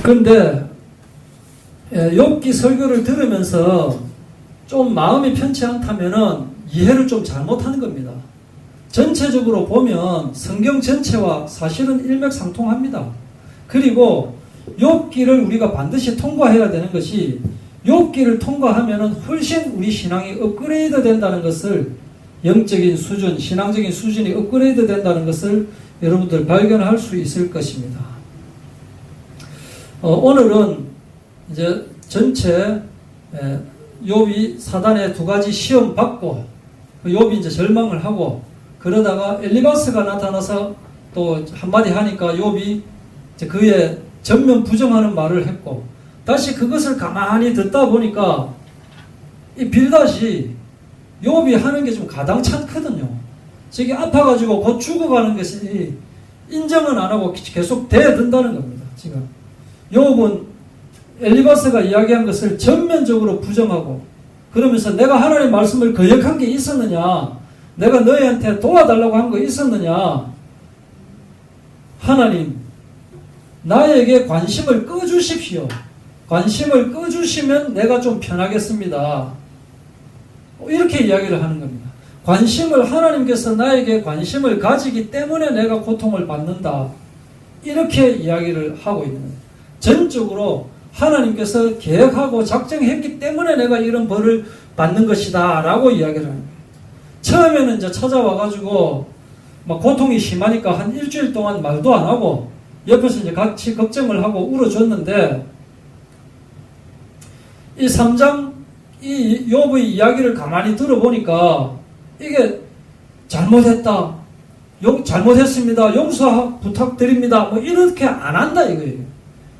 그런데 욥기 설교를 들으면서 좀 마음이 편치 않다면은 이해를 좀 잘못하는 겁니다. 전체적으로 보면 성경 전체와 사실은 일맥상통합니다. 그리고 욥기를 우리가 반드시 통과해야 되는 것이, 욥기를 통과하면은 훨씬 우리 신앙이 업그레이드 된다는 것을, 영적인 수준, 신앙적인 수준이 업그레이드 된다는 것을 여러분들 발견할 수 있을 것입니다. 오늘은 이제 전체 욥이 사단의 두 가지 시험 받고, 욥이 이제 절망을 하고, 그러다가 엘리바스가 나타나서 또 한마디 하니까 욥이 이제 그의 전면 부정하는 말을 했고, 다시 그것을 가만히 듣다 보니까 이 빌닷이 욥이 하는 게 좀 가당찮거든요. 저기 아파가지고 곧 죽어가는 것이 인정은 안 하고 계속 대든다는 겁니다. 지금 욥은 엘리바스가 이야기한 것을 전면적으로 부정하고, 그러면서 내가 하나님의 말씀을 거역한 게 있었느냐, 내가 너희한테 도와달라고 한 거 있었느냐, 하나님 나에게 관심을 꺼주십시오. 관심을 꺼주시면 내가 좀 편하겠습니다. 이렇게 이야기를 하는 겁니다. 관심을, 하나님께서 나에게 관심을 가지기 때문에 내가 고통을 받는다, 이렇게 이야기를 하고 있는 거예요. 전적으로 하나님께서 계획하고 작정했기 때문에 내가 이런 벌을 받는 것이다 라고 이야기를 하는 거예요. 처음에는 이제 찾아와가지고 막 고통이 심하니까 한 일주일 동안 말도 안 하고 옆에서 이제 같이 걱정을 하고 울어줬는데, 이 3장 이 욥의 이야기를 가만히 들어보니까 이게 잘못했다, 잘못했습니다, 용서 부탁드립니다, 뭐 이렇게 안 한다 이거예요.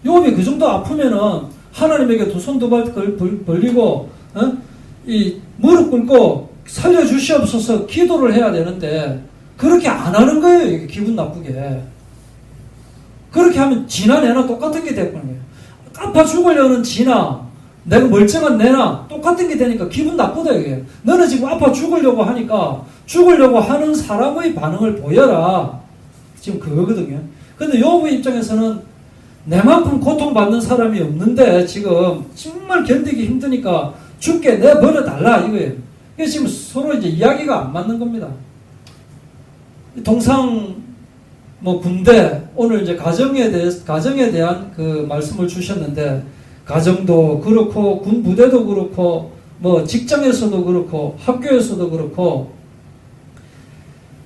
욥이 그 정도 아프면은 하나님에게 두 손 두 발 벌리고 이 무릎 꿇고 살려주시옵소서 기도를 해야 되는데 그렇게 안 하는 거예요. 이게 기분 나쁘게. 그렇게 하면 지나 내나 똑같은 게 되는 거예요. 아파 죽으려는 지나 내가 멀쩡한 내나 똑같은 게 되니까 기분 나쁘다 이게. 너는 지금 아파 죽으려고 하니까 죽으려고 하는 사람의 반응을 보여라, 지금 그거거든요. 근데 욥의 입장에서는 내만큼 고통받는 사람이 없는데 지금 정말 견디기 힘드니까 죽게 내버려달라 이거예요. 그래서 지금 서로 이제 이야기가 안 맞는 겁니다. 동상 뭐 군대, 오늘 이제 가정에 대한 그 말씀을 주셨는데, 가정도 그렇고 군 부대도 그렇고 뭐 직장에서도 그렇고 학교에서도 그렇고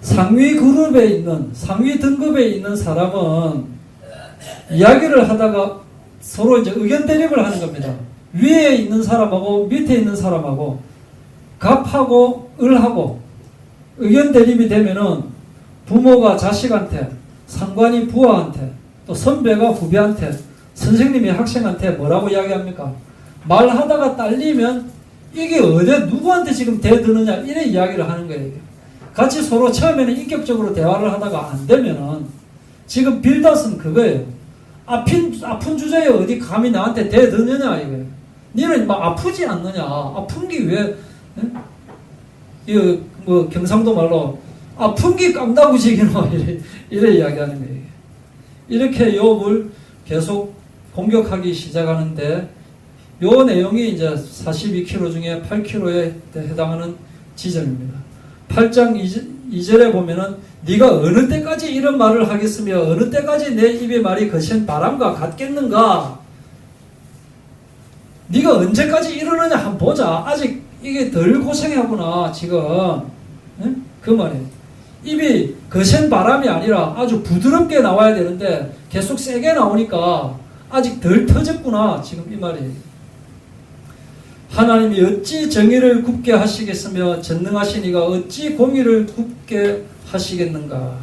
상위 그룹에 있는, 상위 등급에 있는 사람은 이야기를 하다가 서로 이제 의견 대립을 하는 겁니다. 위에 있는 사람하고 밑에 있는 사람하고 갑하고 을하고 의견 대립이 되면은 부모가 자식한테, 상관이 부하한테, 또 선배가 후배한테, 선생님이 학생한테 뭐라고 이야기합니까? 말하다가 딸리면 이게 어디 누구한테 지금 대드느냐, 이래 이야기를 하는 거예요. 같이 서로 처음에는 인격적으로 대화를 하다가 안 되면은, 지금 빌닷은 그거예요. 아픈 주제에 어디 감히 나한테 대드느냐 이거예요. 니는 막 아프지 않느냐, 아픈 게 왜, 이거 뭐 경상도 말로 아픈 게 깜다구지기노, 이래 이야기하는 거예요. 이렇게 욥을 계속 공격하기 시작하는데, 요 내용이 이제 42km 중에 8km에 해당하는 지점입니다. 8장 2절에 보면은 네가 어느 때까지 이런 말을 하겠으며 어느 때까지 내 입의 말이 거센 바람과 같겠는가? 네가 언제까지 이러느냐 한번 보자. 아직 이게 덜 고생하구나 지금. 응? 그 말이에요. 입이 거센 바람이 아니라 아주 부드럽게 나와야 되는데 계속 세게 나오니까 아직 덜 터졌구나 지금 이 말이에요. 하나님이 어찌 정의를 굽게 하시겠으며 전능하신 이가 어찌 공의를 굽게 하시겠는가.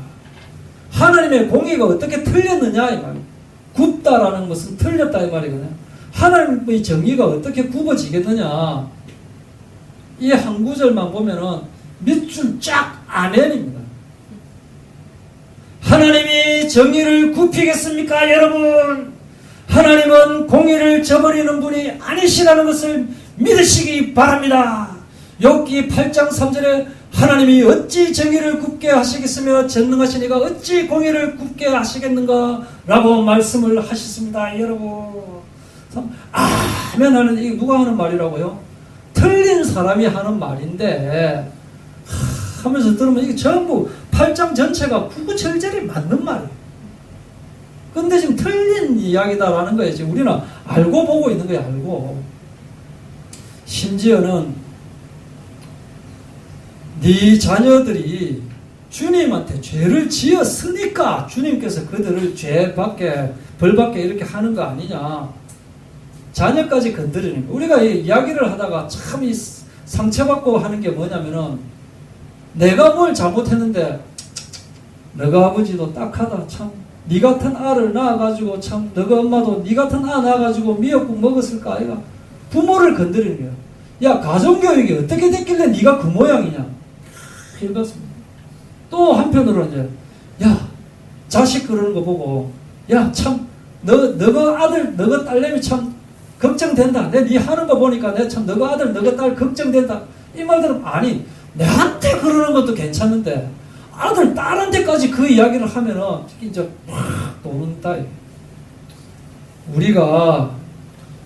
하나님의 공의가 어떻게 틀렸느냐 이 말이에요. 굽다라는 것은 틀렸다 이 말이거든요. 하나님의 정의가 어떻게 굽어지겠느냐. 이 한 구절만 보면은 밑줄 쫙 아멘입니다. 하나님이 정의를 굽히겠습니까 여러분? 하나님은 공의를 저버리는 분이 아니시라는 것을 믿으시기 바랍니다. 욥기 8장 3절에 하나님이 어찌 정의를 굽게 하시겠으며 전능하시니가 어찌 공의를 굽게 하시겠는가 라고 말씀을 하셨습니다. 여러분, 아멘 하는, 이게 누가 하는 말이라고요? 틀린 사람이 하는 말인데 하면서 들으면 이게 전부 8장 전체가 구구절절히 맞는 말이에요. 근데 지금 틀린 이야기다라는 거예요. 지금 우리는 알고 보고 있는 거예요. 알고. 심지어는 네 자녀들이 주님한테 죄를 지었으니까 주님께서 그들을 죄밖에 벌밖에 이렇게 하는 거 아니냐. 자녀까지 건드리는 거. 우리가 이 이야기를 하다가 참 이 상처받고 하는 게 뭐냐면은 내가 뭘 잘못했는데 너가 아버지도 딱하다. 참 네 같은 알을 낳아가지고 참 너가 엄마도 네 같은 아 낳아가지고 미역국 먹었을까 아이가. 부모를 건드리는 거야. 야, 가정교육이 어떻게 됐길래 네가 그 모양이냐. 이렇습니다. 또 한편으로 이제 야, 자식 그러는 거 보고 야, 참 너가 아들 너가 딸내미 참 걱정된다. 네 하는 거 보니까 내 참 너가 아들 너가 딸 걱정된다. 이 말들은 아니 내한테 그러는 것도 괜찮은데 아들 딸한테까지 그 이야기를 하면은 이제 확 도는다. 우리가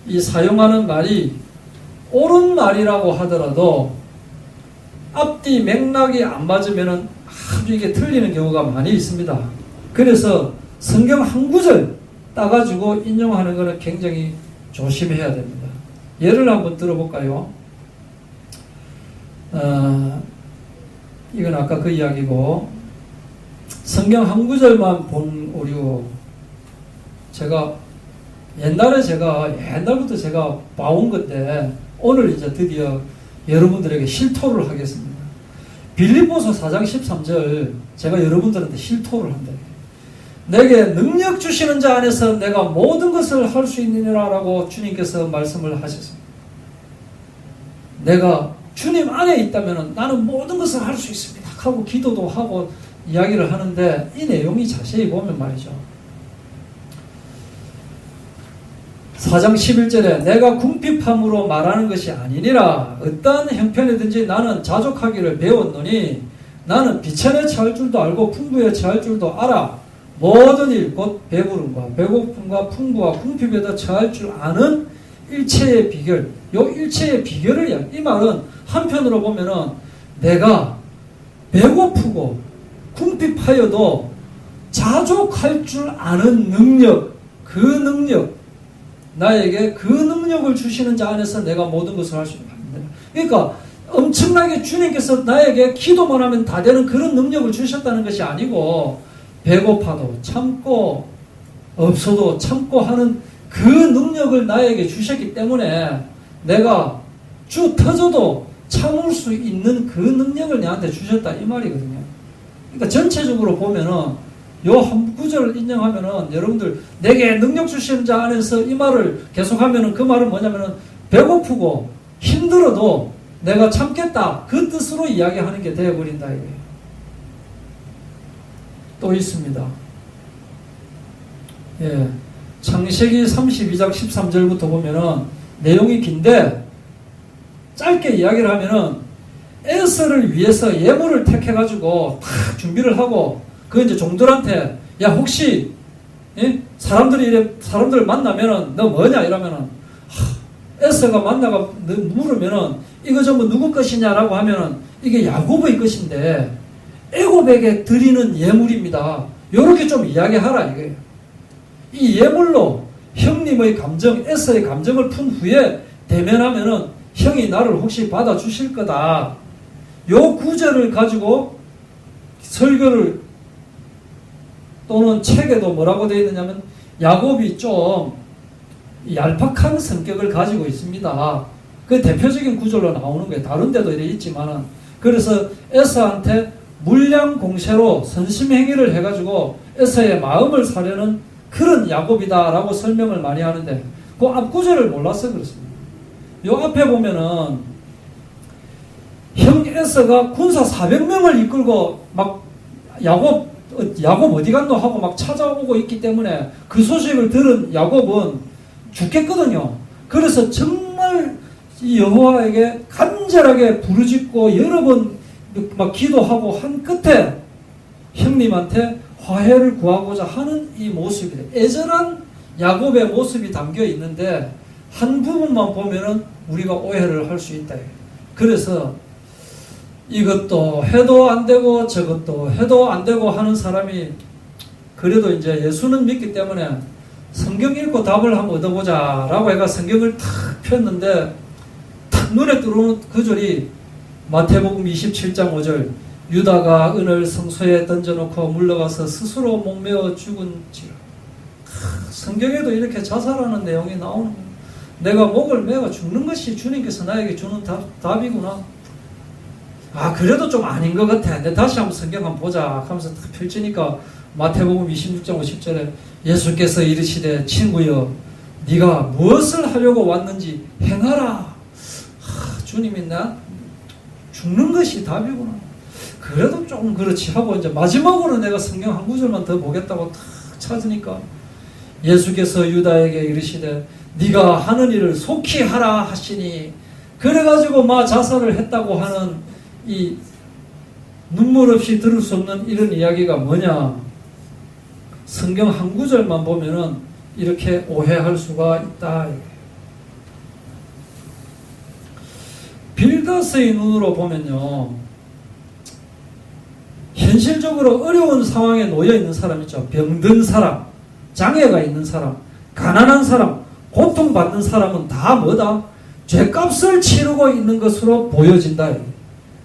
이 사용하는 말이 옳은 말이라고 하더라도 앞뒤 맥락이 안 맞으면은 아주 이게 틀리는 경우가 많이 있습니다. 그래서 성경 한 구절 따가지고 인용하는 것은 굉장히 조심해야 됩니다. 예를 한번 들어볼까요? 이건 아까 그 이야기고, 성경 한 구절만 본 오류. 제가 옛날부터 제가 봐온 건데 오늘 이제 드디어 여러분들에게 실토를 하겠습니다. 빌립보서 4장 13절 제가 여러분들한테 실토를 한다. 내게 능력 주시는 자 안에서 내가 모든 것을 할 수 있느니라라고 주님께서 말씀을 하셨습니다. 내가 주님 안에 있다면 나는 모든 것을 할 수 있습니다 하고 기도도 하고 이야기를 하는데 이 내용이 자세히 보면 말이죠. 4장 11절에 내가 궁핍함으로 말하는 것이 아니니라. 어떠한 형편이든지 나는 자족하기를 배웠노니 나는 비천에 처할 줄도 알고 풍부에 처할 줄도 알아. 모든 일 곧 배부름과 배고픔과 풍부와 궁핍에도 처할 줄 아는 일체의 비결. 요 일체의 비결을 이 말은 한편으로 보면은 내가 배고프고 궁핍하여도 자족할 줄 아는 능력, 그 능력, 나에게 그 능력을 주시는 자 안에서 내가 모든 것을 할 수 있는 겁니다. 그러니까 엄청나게 주님께서 나에게 기도만 하면 다 되는 그런 능력을 주셨다는 것이 아니고 배고파도 참고 없어도 참고 하는 그 능력을 나에게 주셨기 때문에 내가 주 터져도 참을 수 있는 그 능력을 내한테 주셨다 이 말이거든요. 그러니까 전체적으로 보면은 요 한 구절을 인정하면은 여러분들 내게 능력 주시는 자 안에서 이 말을 계속하면은 그 말은 뭐냐면은 배고프고 힘들어도 내가 참겠다 그 뜻으로 이야기하는 게 되어버린다 이거예요. 또 있습니다. 예, 창세기 32장 13절부터 보면은 내용이 긴데 짧게 이야기를 하면은 에서를 위해서 예물을 택해가지고 탁 준비를 하고 그 이제 종들한테 야 혹시 사람들 만나면은 너 뭐냐 이러면은 에서가 만나가 물으면은 이거 전부 누구 것이냐라고 하면은 이게 야곱의 것인데 애굽에게 드리는 예물입니다. 요렇게 좀 이야기하라 이거예요. 이 예물로 형님의 감정, 에서의 감정을 푼 후에 대면하면은 형이 나를 혹시 받아주실 거다. 요 구절을 가지고 설교를 또는 책에도 뭐라고 되어 있느냐면 야곱이 좀 얄팍한 성격을 가지고 있습니다. 그 대표적인 구절로 나오는 거예요. 다른 데도 이래 있지만은. 그래서 에서한테 물량 공세로 선심행위를 해가지고 에서의 마음을 사려는 그런 야곱이다라고 설명을 많이 하는데 그 앞구절을 몰라서 그렇습니다. 요 앞에 보면은 형 에서가 군사 400명을 이끌고 막 야곱 어디 갔노 하고 막 찾아오고 있기 때문에 그 소식을 들은 야곱은 죽겠거든요. 그래서 정말 이 여호와에게 간절하게 부르짖고 여러 번 막 기도하고 한 끝에 형님한테 화해를 구하고자 하는 이 모습이래. 애절한 야곱의 모습이 담겨 있는데 한 부분만 보면은 우리가 오해를 할 수 있다. 그래서 이것도 해도 안 되고 저것도 해도 안 되고 하는 사람이 그래도 이제 예수는 믿기 때문에 성경 읽고 답을 한번 얻어보자 라고 해가 성경을 탁 폈는데 탁 눈에 들어오는 그 절이 마태복음 27장 5절 유다가 은을 성소에 던져놓고 물러가서 스스로 목매어 죽은지라. 성경에도 이렇게 자살하는 내용이 나오는 거예요. 내가 목을 매어 죽는 것이 주님께서 나에게 주는 답이구나. 아, 그래도 좀 아닌 것 같아. 근데 다시 한번 성경 한번 보자 하면서 딱 펼치니까 마태복음 26장 50절에 예수께서 이르시되 친구여 네가 무엇을 하려고 왔는지 행하라. 주님이 나 죽는 것이 답이구나. 그래도 좀 그렇지 하고 이제 마지막으로 내가 성경 한 구절만 더 보겠다고 탁 찾으니까 예수께서 유다에게 이르시되 네가 하는 일을 속히 하라 하시니 그래가지고 막 자살을 했다고 하는 이 눈물 없이 들을 수 없는 이런 이야기가 뭐냐. 성경 한 구절만 보면은 이렇게 오해할 수가 있다. 빌닷의 눈으로 보면요, 현실적으로 어려운 상황에 놓여 있는 사람 있죠. 병든 사람, 장애가 있는 사람, 가난한 사람, 고통받는 사람은 다 뭐다? 죄값을 치르고 있는 것으로 보여진다.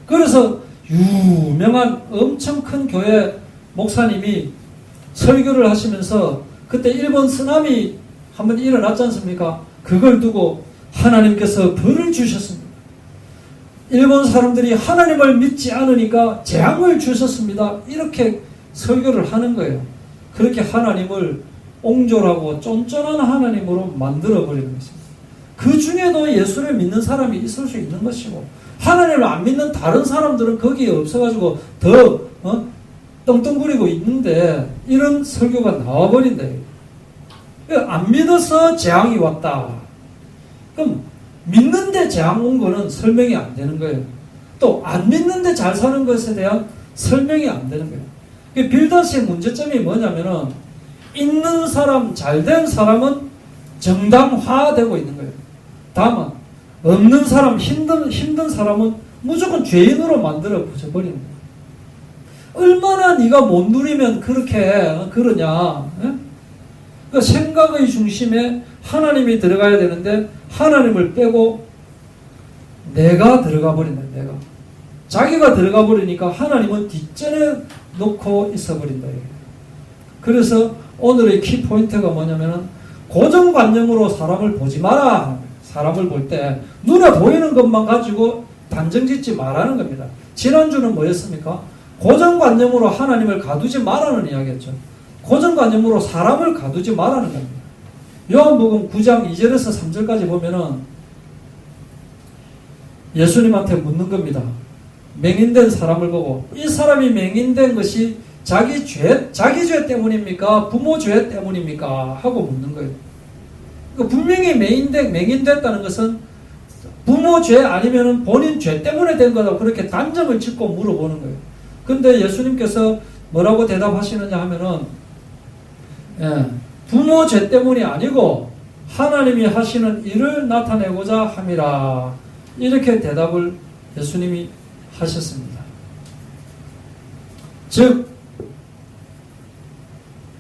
그래서 유명한 엄청 큰 교회 목사님이 설교를 하시면서 그때 일본 쓰나미 한번 일어났지 않습니까? 그걸 두고 하나님께서 벌을 주셨습니다. 일본 사람들이 하나님을 믿지 않으니까 재앙을 주셨습니다. 이렇게 설교를 하는 거예요. 그렇게 하나님을 옹졸하고 쫀쫀한 하나님으로 만들어버리는 것입니다. 그 중에도 예수를 믿는 사람이 있을 수 있는 것이고 하나님을 안 믿는 다른 사람들은 거기에 없어가지고 더 떵떵거리고 있는데 이런 설교가 나와버린다. 안 믿어서 재앙이 왔다. 그럼 믿는데 재앙 온 거는 설명이 안 되는 거예요. 또 안 믿는데 잘 사는 것에 대한 설명이 안 되는 거예요. 빌닷의 문제점이 뭐냐면은 있는 사람, 잘된 사람은 정당화되고 있는 거예요. 다만 없는 사람, 힘든 사람은 무조건 죄인으로 만들어 버리는 거예요. 얼마나 네가 못 누리면 그렇게 그러냐. 그러니까 생각의 중심에 하나님이 들어가야 되는데 하나님을 빼고 내가 들어가 버린다. 내가 자기가 들어가 버리니까 하나님은 뒷전에 놓고 있어 버린다. 그래서 오늘의 키포인트가 뭐냐면은 고정관념으로 사람을 보지 마라. 사람을 볼 때 눈에 보이는 것만 가지고 단정짓지 말라는 겁니다. 지난주는 뭐였습니까? 고정관념으로 하나님을 가두지 말라는 이야기였죠. 고정관념으로 사람을 가두지 말라는 겁니다. 요한복음 9장 2절에서 3절까지 보면은 예수님한테 묻는 겁니다. 맹인된 사람을 보고 이 사람이 맹인된 것이 자기 죄 때문입니까? 부모 죄 때문입니까? 하고 묻는 거예요. 그러니까 분명히 맹인됐다는 것은 부모 죄 아니면은 본인 죄 때문에 된 거라고 그렇게 단정을 짓고 물어보는 거예요. 근데 예수님께서 뭐라고 대답하시느냐 하면은, 부모 죄 때문이 아니고 하나님이 하시는 일을 나타내고자 함이라. 이렇게 대답을 예수님이 하셨습니다. 즉,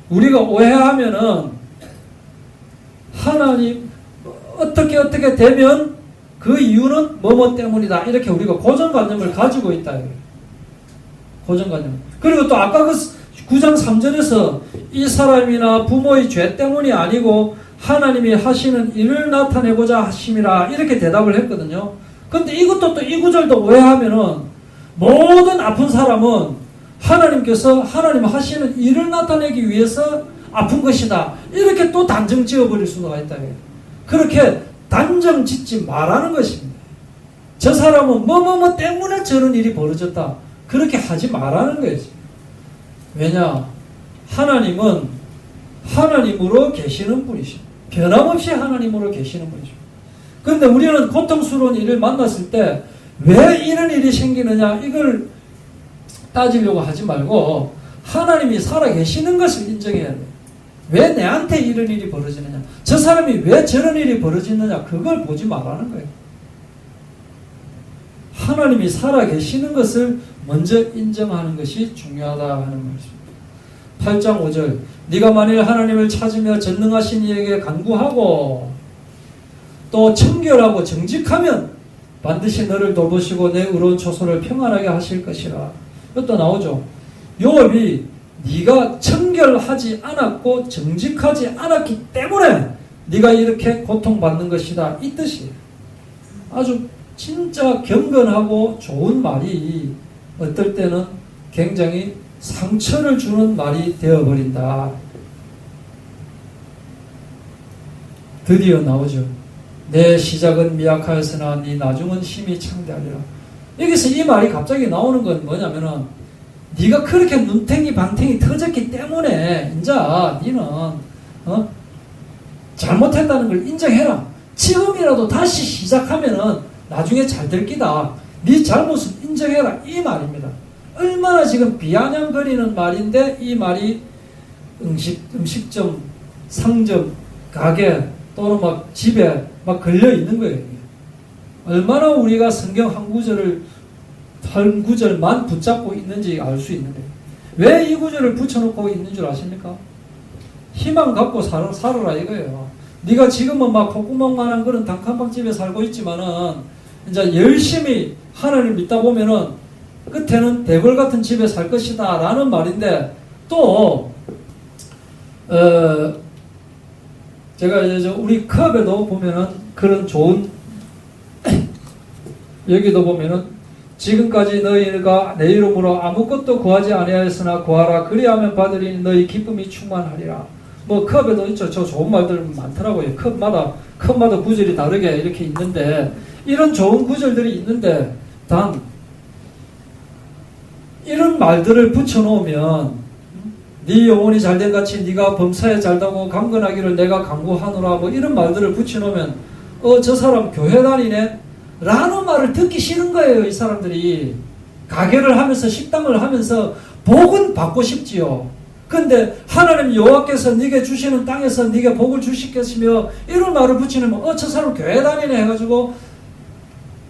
우리가 오해하면은 하나님 어떻게 되면 그 이유는 뭐뭐 때문이다. 이렇게 우리가 고정관념을 가지고 있다. 고정관념. 그리고 또 아까 그 9장 3절에서 이 사람이나 부모의 죄 때문이 아니고 하나님이 하시는 일을 나타내고자 하심이라 이렇게 대답을 했거든요. 근데 이것도 또 이 구절도 오해하면은 모든 아픈 사람은 하나님께서 하나님 하시는 일을 나타내기 위해서 아픈 것이다. 이렇게 또 단정 지어버릴 수가 있다. 그렇게 단정 짓지 말라는 것입니다. 저 사람은 뭐뭐뭐 때문에 저런 일이 벌어졌다. 그렇게 하지 말라는 거예요. 왜냐? 하나님은 하나님으로 계시는 분이십니다. 변함없이 하나님으로 계시는 분이십니다. 그런데 우리는 고통스러운 일을 만났을 때 왜 이런 일이 생기느냐? 이걸 따지려고 하지 말고 하나님이 살아계시는 것을 인정해야 돼. 왜 내한테 이런 일이 벌어지느냐? 저 사람이 왜 저런 일이 벌어지느냐? 그걸 보지 말라는 거예요. 하나님이 살아계시는 것을 먼저 인정하는 것이 중요하다 하는 말씀입니다. 8장 5절 네가 만일 하나님을 찾으며 전능하신 이에게 간구하고 또 청결하고 정직하면 반드시 너를 돌보시고 내 의로운 초소를 평안하게 하실 것이라. 이것도 나오죠. 요업이 네가 청결하지 않았고 정직하지 않았기 때문에 네가 이렇게 고통받는 것이다, 이 뜻이에요. 아주 진짜 경건하고 좋은 말이 어떨 때는 굉장히 상처를 주는 말이 되어버린다. 드디어 나오죠. 내 시작은 미약하였으나 네 나중은 심히 창대하리라. 여기서 이 말이 갑자기 나오는 건 뭐냐면은 네가 그렇게 눈탱이 방탱이 터졌기 때문에 이제 너는 잘못했다는 걸 인정해라. 지금이라도 다시 시작하면은 나중에 잘 될 기다. 네 잘못을 인정해라, 이 말입니다. 얼마나 지금 비아냥거리는 말인데 이 말이 음식점, 상점, 가게 또는 막 집에 막 걸려 있는 거예요. 얼마나 우리가 성경 한 구절만 붙잡고 있는지 알 수 있는 거예요. 왜 이 구절을 붙여놓고 있는 줄 아십니까? 희망 갖고 살아라 이거예요. 네가 지금은 막 콧구멍만한 그런 단칸방집에 살고 있지만은 이제 열심히 하나님 믿다 보면은 끝에는 대궐 같은 집에 살 것이다 라는 말인데, 또 제가 이제 우리 컵에도 보면은 그런 좋은 여기도 보면은 지금까지 너희가 내 이름으로 아무것도 구하지 아니하였으나 구하라 그리하면 받으리니 너희 기쁨이 충만하리라. 뭐 컵에도 있죠. 저 좋은 말들 많더라고요. 컵마다 구절이 다르게 이렇게 있는데, 이런 좋은 구절들이 있는데 단 이런 말들을 붙여놓으면 네 영혼이 잘된 같이 네가 범사에 잘다고 강건하기를 내가 간구하노라, 뭐 이런 말들을 붙여놓으면 저 사람 교회 다니네 라는 말을 듣기 싫은 거예요. 이 사람들이 가게를 하면서 식당을 하면서 복은 받고 싶지요. 근데 하나님 여호와께서 네게 주시는 땅에서 네게 복을 주시겠으며 이런 말을 붙이면 저 사람 교회 다니네 해가지고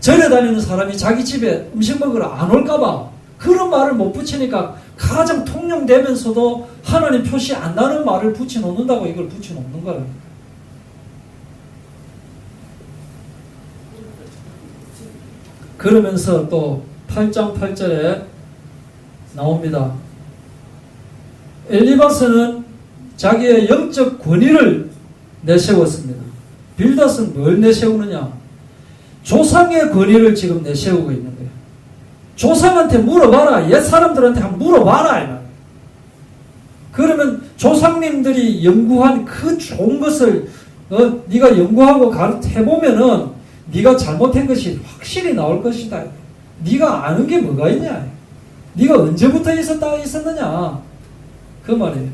절에 다니는 사람이 자기 집에 음식 먹으러 안 올까봐 그런 말을 못 붙이니까 가장 통용되면서도 하나님 표시 안 나는 말을 붙여놓는다고 이걸 붙여놓는 거예요. 그러면서 또 8장 8절에 나옵니다. 엘리바스는 자기의 영적 권위를 내세웠습니다. 빌닷은 뭘 내세우느냐? 조상의 권위를 지금 내세우고 있는 거예요. 조상한테 물어봐라. 옛 사람들한테 한번 물어봐라. 그러면 조상님들이 연구한 그 좋은 것을 네가 연구하고 해보면은 네가 잘못한 것이 확실히 나올 것이다. 네가 아는 게 뭐가 있냐? 네가 언제부터 있었느냐? 그 말이에요.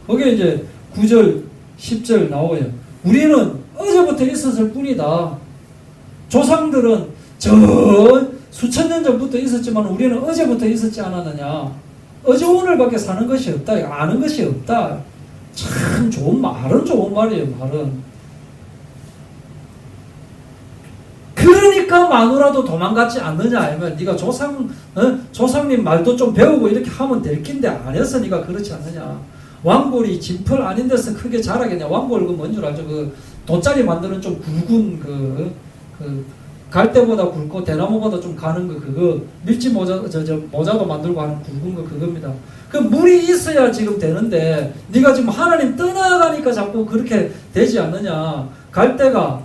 거기에 이제 9절, 10절 나와요. 우리는 어제부터 있었을 뿐이다. 조상들은 저 수천 년 전부터 있었지만 우리는 어제부터 있었지 않았느냐. 어제 오늘밖에 사는 것이 없다. 아는 것이 없다. 참 좋은 말은 좋은 말이에요. 말은. 그러니까 마누라도 도망갔지 않느냐. 아니면 네가 조상님 말도 좀 배우고 이렇게 하면 될 낀데 안 해서 네가 그렇지 않느냐. 왕골이 진펄 아닌 데서 크게 자라겠냐. 왕골 그 뭔 줄 알죠? 그 돗자리 만드는 좀 굵은 갈대보다 굵고 대나무보다 좀 가는 그거 밀짚 모자도 만들고 하는 굵은 거 그겁니다. 그 물이 있어야 지금 되는데 네가 지금 하나님 떠나가니까 자꾸 그렇게 되지 않느냐. 갈대가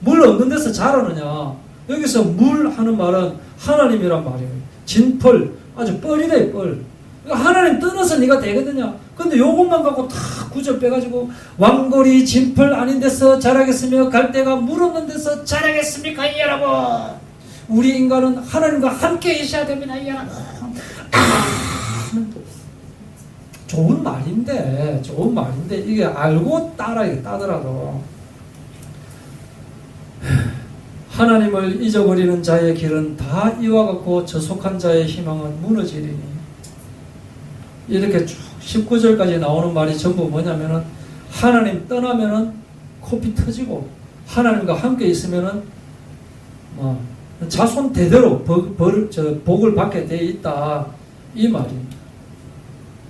물 없는 데서 자라느냐. 여기서 물 하는 말은 하나님이란 말이에요. 진펄 아주 뻘이래 뻘. 하나님 떠나서 네가 되겠느냐. 근데 요것만 갖고 다 구절 빼가지고 왕골이 진펄 아닌 데서 자라겠으며 갈대가 물 없는 데서 자라겠습니까 여러분. 우리 인간은 하나님과 함께 계셔야 됩니다 여러분. 좋은 말인데 이게 알고 따더라도 하나님을 잊어버리는 자의 길은 다 이와 같고 저속한 자의 희망은 무너지리니 이렇게 쭉 19절까지 나오는 말이 전부 뭐냐면은 하나님 떠나면은 코피 터지고 하나님과 함께 있으면은 자손 대대로 복을 받게 돼 있다 이 말입니다.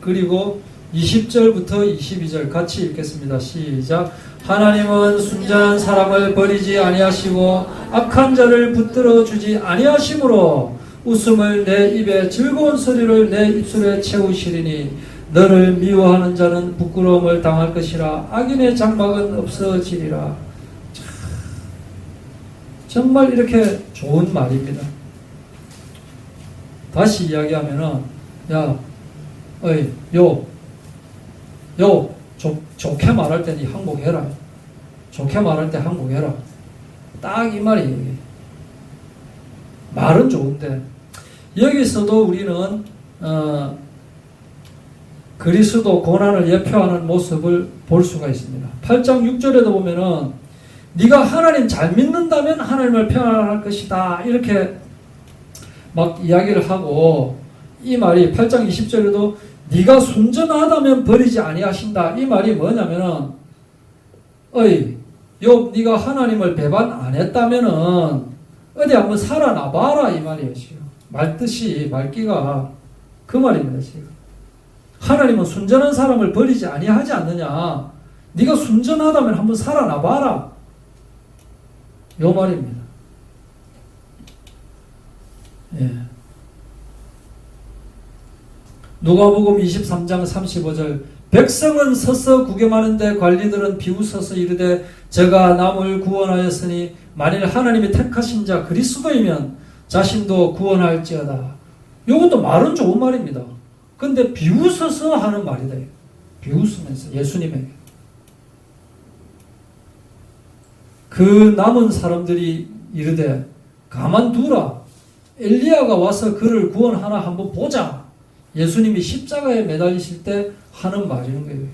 그리고 20절부터 22절 같이 읽겠습니다. 시작. 하나님은 순전한 사람을 버리지 아니하시고 악한 자를 붙들어 주지 아니하심으로 웃음을 내 입에 즐거운 소리를 내 입술에 채우시리니 너를 미워하는 자는 부끄러움을 당할 것이라 악인의 장막은 없어지리라. 정말 이렇게 좋은 말입니다. 다시 이야기하면은 좋게 말할 때 니 항복해라. 좋게 말할 때 항복해라. 딱 이 말이에요. 말은 좋은데 여기서도 우리는 그리스도 고난을 예표하는 모습을 볼 수가 있습니다. 8장 6절에도 보면은 네가 하나님 잘 믿는다면 하나님을 평안할 것이다 이렇게 막 이야기를 하고, 이 말이 8장 20절에도 네가 순전하다면 버리지 아니하신다 이 말이 뭐냐면은 욥 네가 하나님을 배반 안 했다면은 어디 한번 살아나봐라 이 말이에요. 지금 말뜻이 말기가 그 말입니다. 지금 하나님은 순전한 사람을 버리지 아니하지 않느냐, 네가 순전하다면 한번 살아나봐라 요 말입니다. 예. 누가복음 23장 35절 백성은 서서 구경하는데 관리들은 비웃어서 이르되 저가 남을 구원하였으니 만일 하나님이 택하신 자 그리스도이면 자신도 구원할지어다. 이것도 말은 좋은 말입니다. 근데 비웃어서 하는 말이다. 비웃으면서 예수님에게. 그 남은 사람들이 이르되 가만두라. 엘리야가 와서 그를 구원하나 한번 보자. 예수님이 십자가에 매달리실 때 하는 말인 거예요.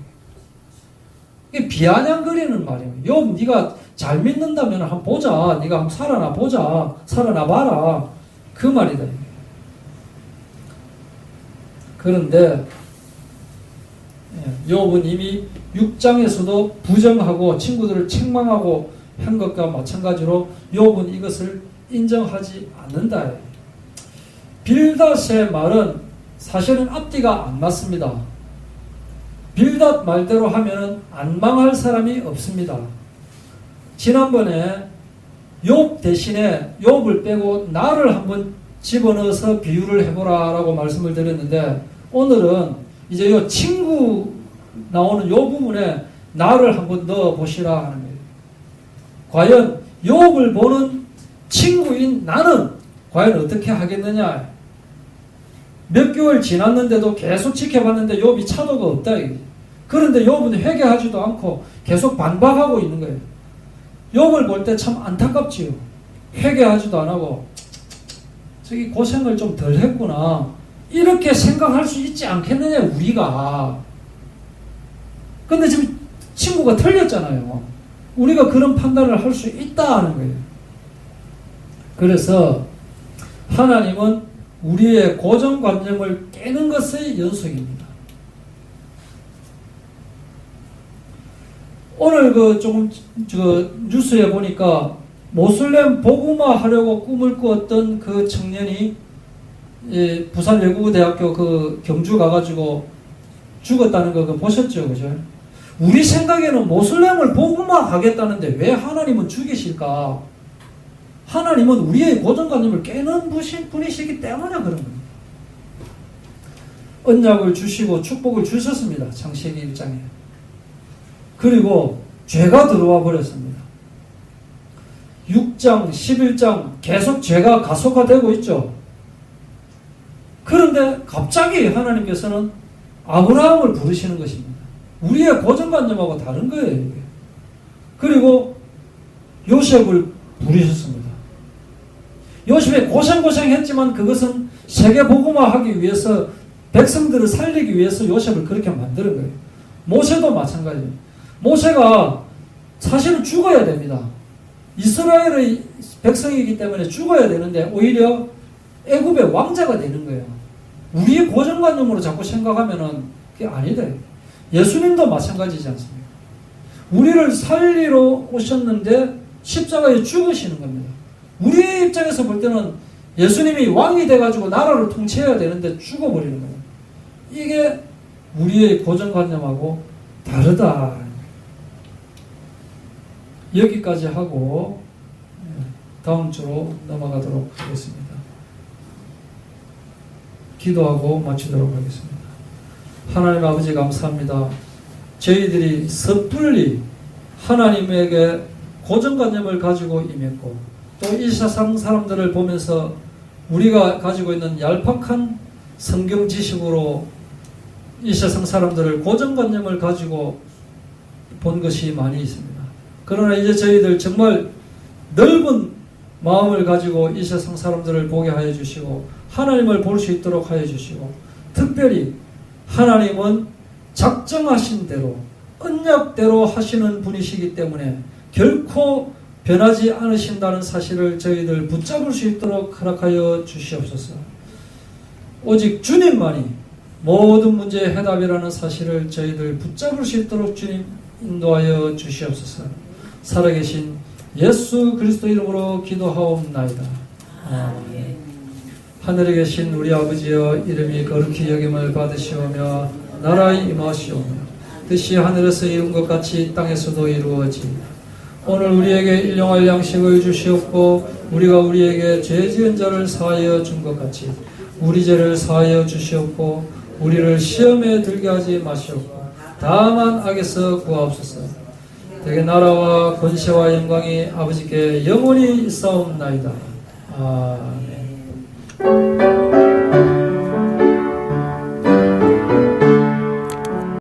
이게 비아냥거리는 말이에요. 욥 네가 잘 믿는다면 한번 보자. 네가 한번 살아나 보자. 살아나 봐라. 그 말이다. 그런데 욥은 이미 6장에서도 부정하고 친구들을 책망하고 한 것과 마찬가지로 욥은 이것을 인정하지 않는다. 빌닷의 말은 사실은 앞뒤가 안 맞습니다. 빌닷 말대로 하면은 안 망할 사람이 없습니다. 지난번에 욥 대신에 욥을 빼고 나를 한번 집어넣어서 비유를 해보라 라고 말씀을 드렸는데, 오늘은 이제 요 친구 나오는 요 부분에 나를 한번 넣어 보시라 하는 거예요. 과연 욥을 보는 친구인 나는 과연 어떻게 하겠느냐. 몇 개월 지났는데도 계속 지켜봤는데 욥이 차도가 없다. 그런데 욥은 회개하지도 않고 계속 반박하고 있는 거예요. 욥을 볼 때 참 안타깝지요. 회개하지도 안 하고 저기 고생을 좀 덜 했구나 이렇게 생각할 수 있지 않겠느냐 우리가. 근데 지금 친구가 틀렸잖아요. 우리가 그런 판단을 할 수 있다 하는 거예요. 그래서 하나님은 우리의 고정관념을 깨는 것의 연속입니다. 오늘 조금 뉴스에 보니까 모슬렘 복음화 하려고 꿈을 꾸었던 그 청년이 부산 외국어대학교 그 경주 가가지고 죽었다는 거 보셨죠, 그죠? 우리 생각에는 모슬렘을 복음화 하겠다는데 왜 하나님은 죽이실까? 하나님은 우리의 고정관념을 깨는 분이시기 때문에 그런 겁니다. 언약을 주시고 축복을 주셨습니다. 창세기 1장에. 그리고 죄가 들어와 버렸습니다. 6장, 11장 계속 죄가 가속화되고 있죠. 그런데 갑자기 하나님께서는 아브라함을 부르시는 것입니다. 우리의 고정관념하고 다른 거예요. 이게. 그리고 요셉을 부르셨습니다. 요셉이 고생했지만 그것은 세계복음화하기 위해서 백성들을 살리기 위해서 요셉을 그렇게 만드는 거예요. 모세도 마찬가지예요. 모세가 사실은 죽어야 됩니다. 이스라엘의 백성이기 때문에 죽어야 되는데 오히려 애굽의 왕자가 되는 거예요. 우리의 고정관념으로 자꾸 생각하면은 그게 아니래. 예수님도 마찬가지지 않습니까? 우리를 살리러 오셨는데 십자가에 죽으시는 겁니다. 우리의 입장에서 볼 때는 예수님이 왕이 돼가지고 나라를 통치해야 되는데 죽어버리는 거예요. 이게 우리의 고정관념하고 다르다. 여기까지 하고 다음 주로 넘어가도록 하겠습니다. 기도하고 마치도록 하겠습니다. 하나님 아버지 감사합니다. 저희들이 섣불리 하나님에게 고정관념을 가지고 임했고 또 이 세상 사람들을 보면서 우리가 가지고 있는 얄팍한 성경 지식으로 이 세상 사람들을 고정관념을 가지고 본 것이 많이 있습니다. 그러나 이제 저희들 정말 넓은 마음을 가지고 이 세상 사람들을 보게 하여 주시고 하나님을 볼 수 있도록 하여 주시고 특별히 하나님은 작정하신 대로 언약대로 하시는 분이시기 때문에 결코 변하지 않으신다는 사실을 저희들 붙잡을 수 있도록 허락하여 주시옵소서. 오직 주님만이 모든 문제의 해답이라는 사실을 저희들 붙잡을 수 있도록 주님 인도하여 주시옵소서. 살아계신 예수 그리스도 이름으로 기도하옵나이다. 아멘. 하늘에 계신 우리 아버지여, 이름이 거룩히 여김을 받으시오며 나라의 임하시오며 뜻이 하늘에서 이룬 것 같이 땅에서도 이루어지이다. 오늘 우리에게 일용할 양식을 주시옵고 우리가 우리에게 죄 지은 자를 사하여 준 것 같이 우리 죄를 사하여 주시옵고 우리를 시험에 들게 하지 마시옵고 다만 악에서 구하옵소서. 대개 나라와 권세와 영광이 아버지께 영원히 있사옵나이다. 아멘.